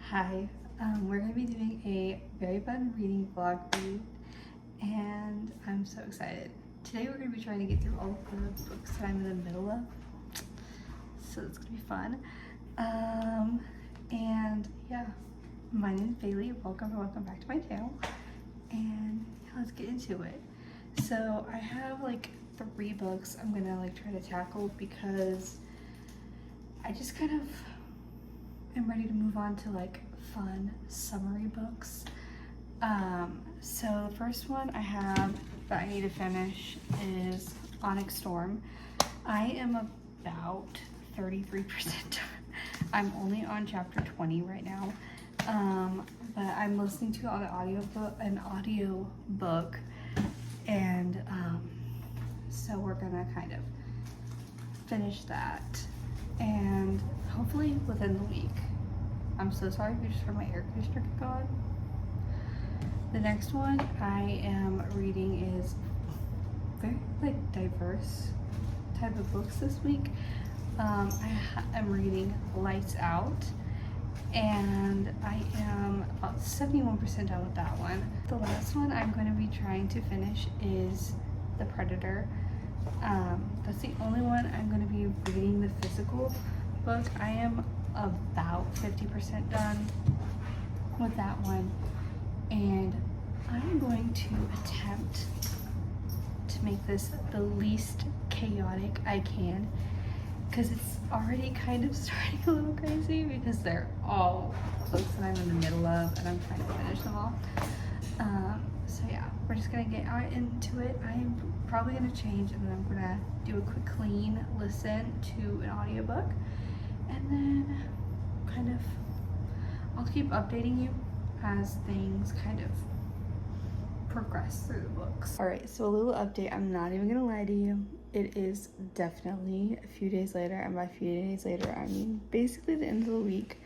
Hi, we're going to be doing a very fun reading vlog read, and I'm so excited. Today we're going to be trying to get through all of the books that I'm in the middle of, so it's going to be fun. And yeah, my name is Bailey. Welcome back to my channel, and yeah, let's get into it. So I have like 3 books I'm going to like try to tackle because I just kind of am ready to move on to like fun summary books. So the first one I have that I need to finish is Onyx Storm. I am about 33% done. I'm only on chapter 20 right now. But I'm listening to an audio book, and so we're gonna kind of finish that, and hopefully within the week. I'm so sorry if you just heard my air conditioner kick on. The next one I am reading is very like diverse type of books this week. I am reading Lights Out, and I am about 71% done with that one. The last one I'm going to be trying to finish is The Predator. That's the only one I'm going to be reading the physical book. I am about 50% done with that one, and I'm going to attempt to make this the least chaotic I can, because it's already kind of starting a little crazy because they're all books that I'm in the middle of and I'm trying to finish them all. So yeah, we're just gonna get out into it. I'm probably gonna change, and then I'm gonna do a quick clean listen to an audiobook, and then kind of I'll keep updating you as things kind of progress through the books. All right, so a little update. I'm not even gonna lie to you. It is definitely a few days later, and by a few days later, I mean basically the end of the week.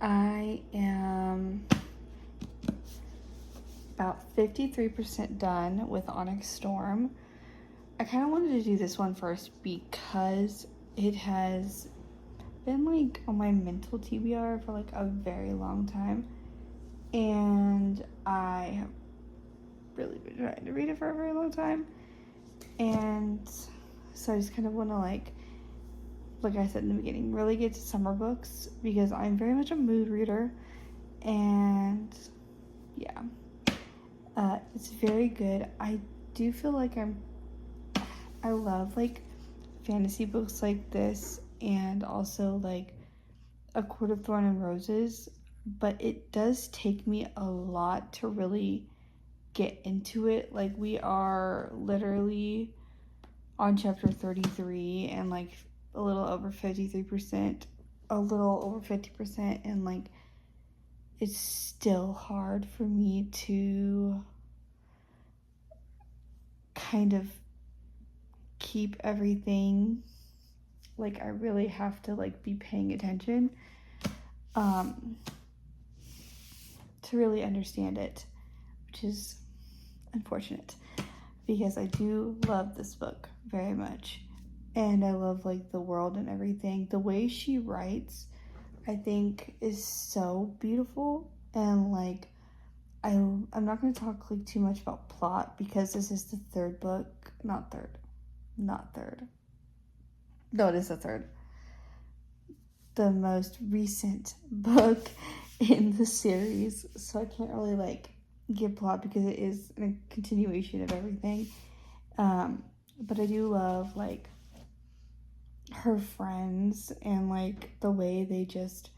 I am about 53% done with Onyx Storm. I kind of wanted to do this one first because it has been like on my mental TBR for like a very long time, and I have really been trying to read it for a very long time, and so I just kind of want to like I said in the beginning, really get to summer books because I'm very much a mood reader, and yeah, it's very good. I do feel like I love like fantasy books like this, and also like A Court of Thorn and Roses, but it does take me a lot to really get into it. Like, we are literally on chapter 33 and like a little over 50%, and like it's still hard for me to kind of keep everything. Like, I really have to like be paying attention to really understand it, which is unfortunate because I do love this book very much, and I love like the world and everything. The way she writes, I think, is so beautiful, and like I'm not going to talk like too much about plot because this is the third book. Not third. No, it is the third. The most recent book in the series, so I can't really like give plot because it is a continuation of everything. But I do love like her friends and like the way they just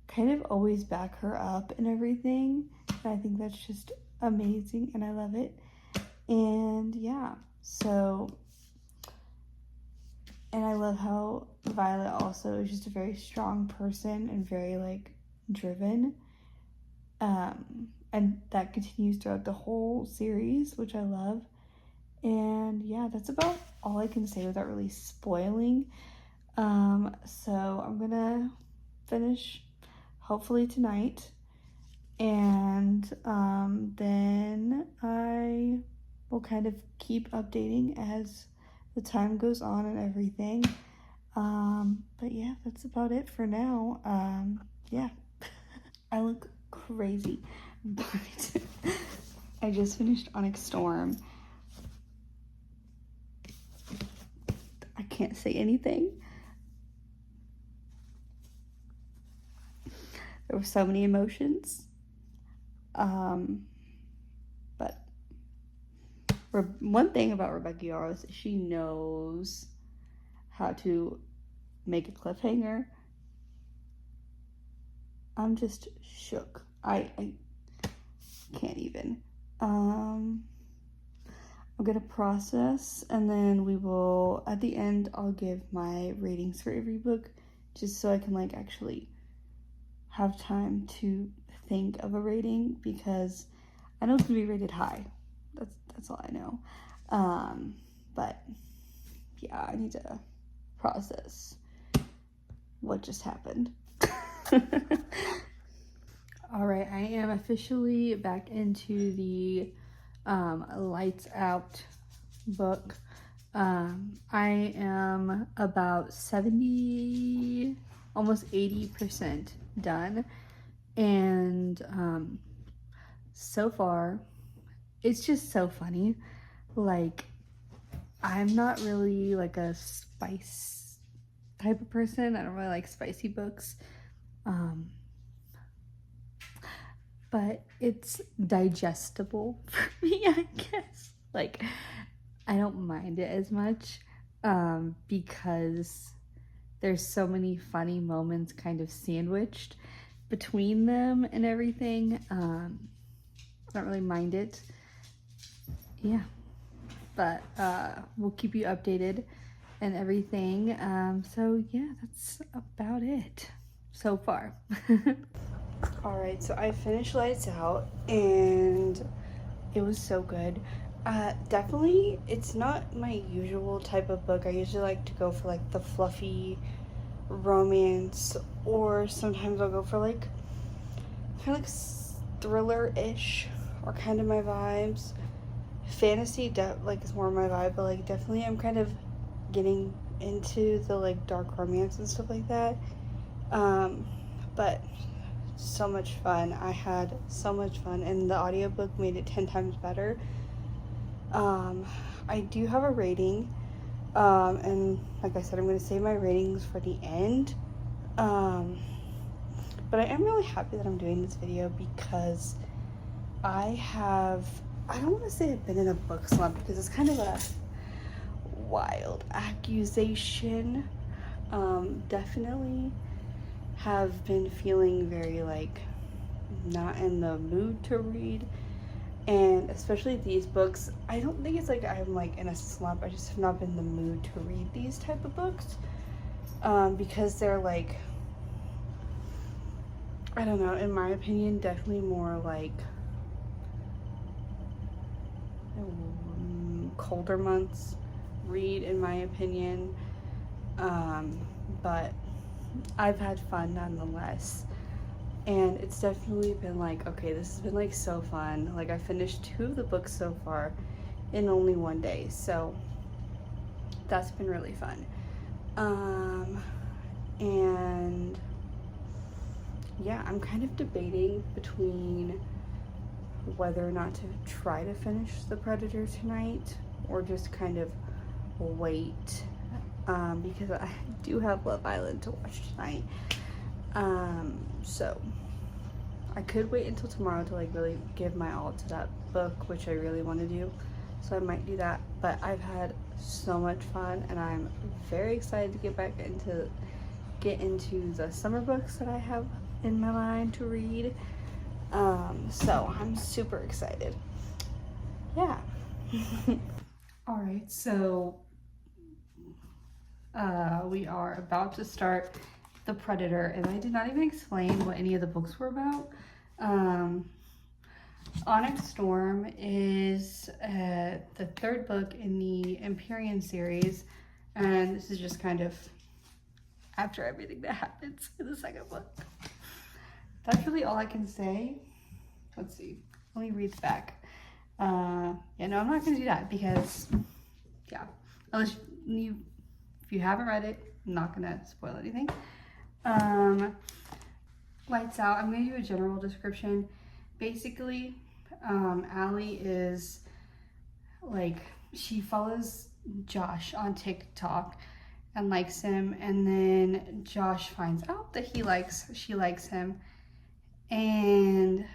kind of always back her up and everything. And I think that's just amazing, and I love it. And yeah, so, and I love how Violet also is just a very strong person and very like driven. And that continues throughout the whole series, which I love. And yeah, that's about all I can say without really spoiling. So I'm gonna finish hopefully tonight, and then I will kind of keep updating as the time goes on and everything. But yeah, that's about it for now. Yeah. I look crazy, but I just finished Onyx Storm. I can't say anything. There were so many emotions. But one thing about Rebecca Yarros is she knows how to make a cliffhanger. I'm just shook. I can't even. I'm gonna process, and then we will, at the end, I'll give my ratings for every book, just so I can like actually have time to think of a rating, because I know it's gonna be rated high. That's all I know. But yeah, I need to process what just happened. All right, I am officially back into the Lights Out book. I am about 70, almost 80% done, and so far it's just so funny. Like, I'm not really like a spice type of person. I don't really like spicy books, but it's digestible for me, I guess. Like, I don't mind it as much, because there's so many funny moments kind of sandwiched between them and everything. I don't really mind it. Yeah, but we'll keep you updated and everything. So yeah, that's about it so far. All right, so I finished Lights Out, and it was so good. Definitely, it's not my usual type of book. I usually like to go for like the fluffy romance, or sometimes I'll go for like kind of like thriller-ish, or kind of my vibes. Fantasy like is more my vibe, but like definitely I'm kind of getting into the like dark romance and stuff like that. But so much fun. I had so much fun, and the audiobook made it 10 times better. I do have a rating, and like I said, I'm going to save my ratings for the end. But I am really happy that I'm doing this video, because I don't want to say I've been in a book slump, because it's kind of a wild accusation. Definitely have been feeling very like not in the mood to read, and especially these books. I don't think it's like I'm like in a slump, I just have not been in the mood to read these type of books, because they're like, I don't know, in my opinion, definitely more like colder months read, in my opinion. But I've had fun nonetheless, and it's definitely been like, okay, this has been like so fun. Like, I finished 2 of the books so far in only 1 day, so that's been really fun. And yeah, I'm kind of debating between whether or not to try to finish The Predator tonight, or just kind of wait, because I do have Love Island to watch tonight. So I could wait until tomorrow to like really give my all to that book, which I really want to do, so I might do that. But I've had so much fun, and I'm very excited to get into the summer books that I have in my mind to read. So I'm super excited. Yeah. All right, so we are about to start The Predator, and I did not even explain what any of the books were about. Onyx Storm is the 3rd book in the Empyrean series, and this is just kind of after everything that happens in the 2nd book. That's really all I can say. Let's see. Let me read the back. Yeah, no, I'm not going to do that, because, yeah, unless if you haven't read it, I'm not going to spoil anything. Lights Out. I'm going to do a general description. Basically, Allie is like, she follows Josh on TikTok and likes him, and then Josh finds out that she likes him, and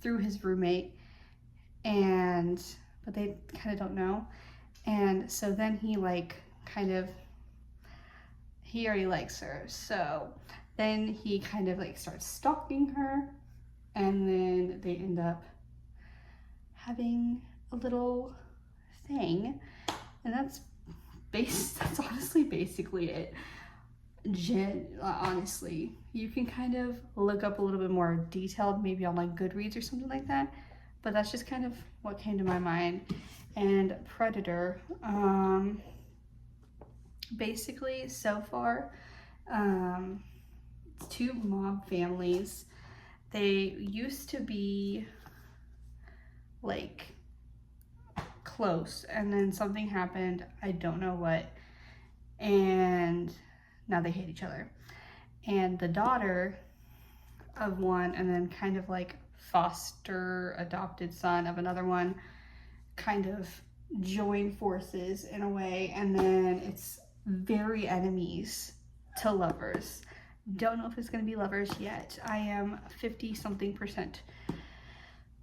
through his roommate, but they kind of don't know, and so then he already likes her, so then he kind of like starts stalking her, and then they end up having a little thing, and that's honestly basically it. Honestly, you can kind of look up a little bit more detailed, maybe on like Goodreads or something like that, but that's just kind of what came to my mind. And Predator, basically so far, two mob families. They used to be like close, and then something happened, I don't know what, and now they hate each other. And the daughter of one, and then kind of like foster adopted son of another one, kind of join forces in a way, and then it's very enemies to lovers. Don't know if it's going to be lovers yet. I am 50 something %.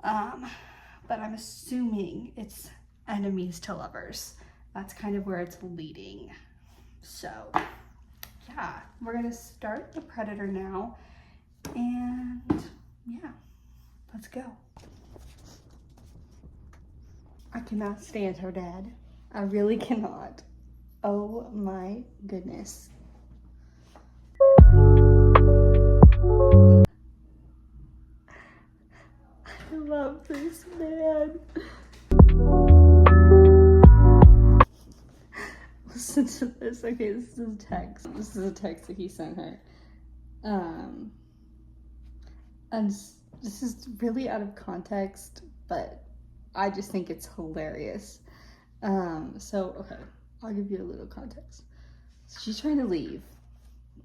But I'm assuming it's enemies to lovers. That's kind of where it's leading. So yeah, we're gonna start the Predator now, and yeah, let's go. I cannot stand her dad. I really cannot. Oh my goodness. I love this man. Listen to this. Okay, this is a text. This is a text that he sent her. And this is really out of context, but I just think it's hilarious. So, okay, I'll give you a little context. She's trying to leave.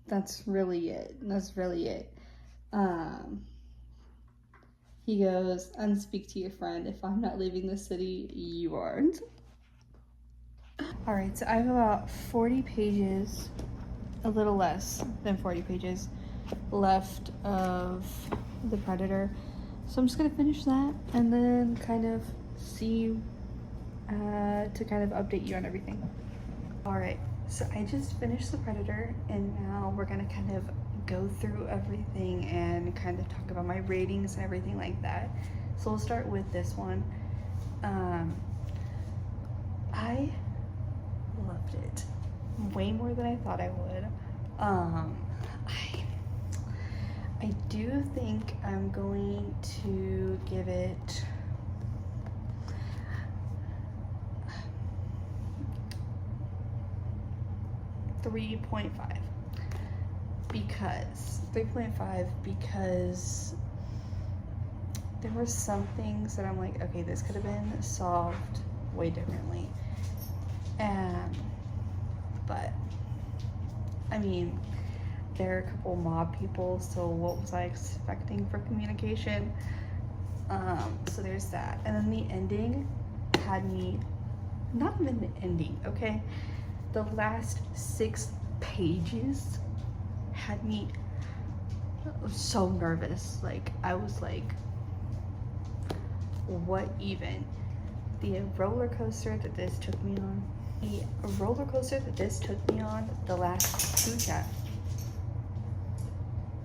That's really it. He goes, and speak to your friend. If I'm not leaving the city, you aren't. All right, so I have about 40 pages, a little less than 40 pages left of the Predator. So I'm just gonna finish that and then kind of see, to kind of update you on everything. All right, so I just finished the Predator, and now we're gonna kind of go through everything and kind of talk about my ratings and everything like that. So we'll start with this one. I loved it way more than I thought I would. I do think I'm going to give it .3.5 because there were some things that I'm like, okay, this could have been solved way differently. But I mean, there are a couple mob people, so what was I expecting for communication? So there's that. And then the ending had me, not even the ending, okay? The last 6 pages had me so nervous. Like, I was like, what even? The roller coaster that this took me on, the last 2 chapters.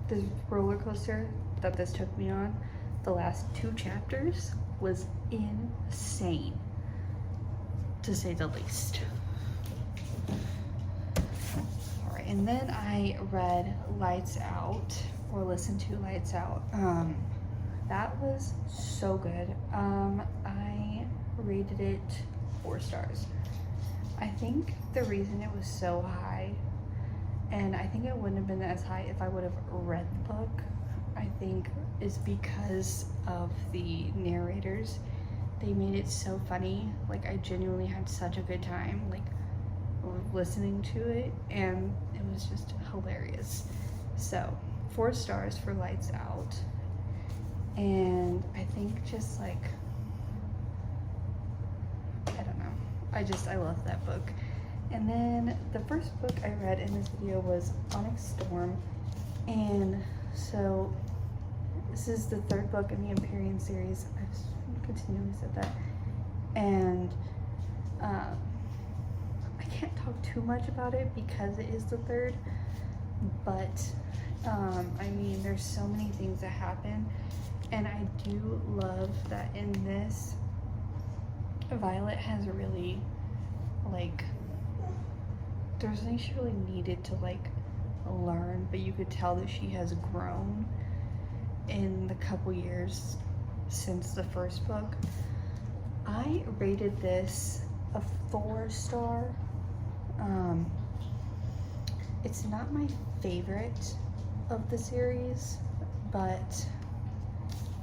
The roller coaster that this took me on, the last 2 chapters, was insane, to say the least. All right, and then I read Lights Out, or listened to Lights Out. That was so good. I rated it 4 stars. I think the reason it was so high, and I think it wouldn't have been as high if I would have read the book, I think is because of the narrators. They made it so funny. Like, I genuinely had such a good time, like, listening to it, and it was just hilarious. So 4 stars for Lights Out. And I think just like, I don't know. I love that book. And then the first book I read in this video was Onyx Storm. And so this is the 3rd book in the Empyrean series. I've continually said that. And I can't talk too much about it because it is the 3rd. But I mean, there's so many things that happen. And I do love that in this, Violet has really, like, there's nothing she really needed to, like, learn, but you could tell that she has grown in the couple years since the first book. I rated this a 4-star. It's not my favorite of the series, but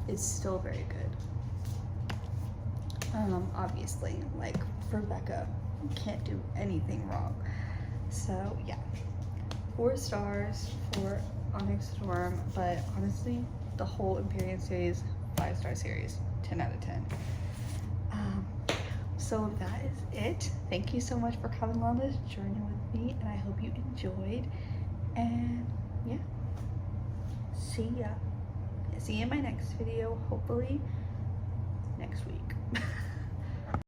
it's still very good. Obviously, like, Rebecca can't do anything wrong. So yeah, 4 stars for Onyx Storm, but honestly, the whole Empyrean series, 5-star series, 10 out of 10. So that is it. Thank you so much for coming on this journey with me, and I hope you enjoyed. And yeah, see ya. See you in my next video, hopefully next week.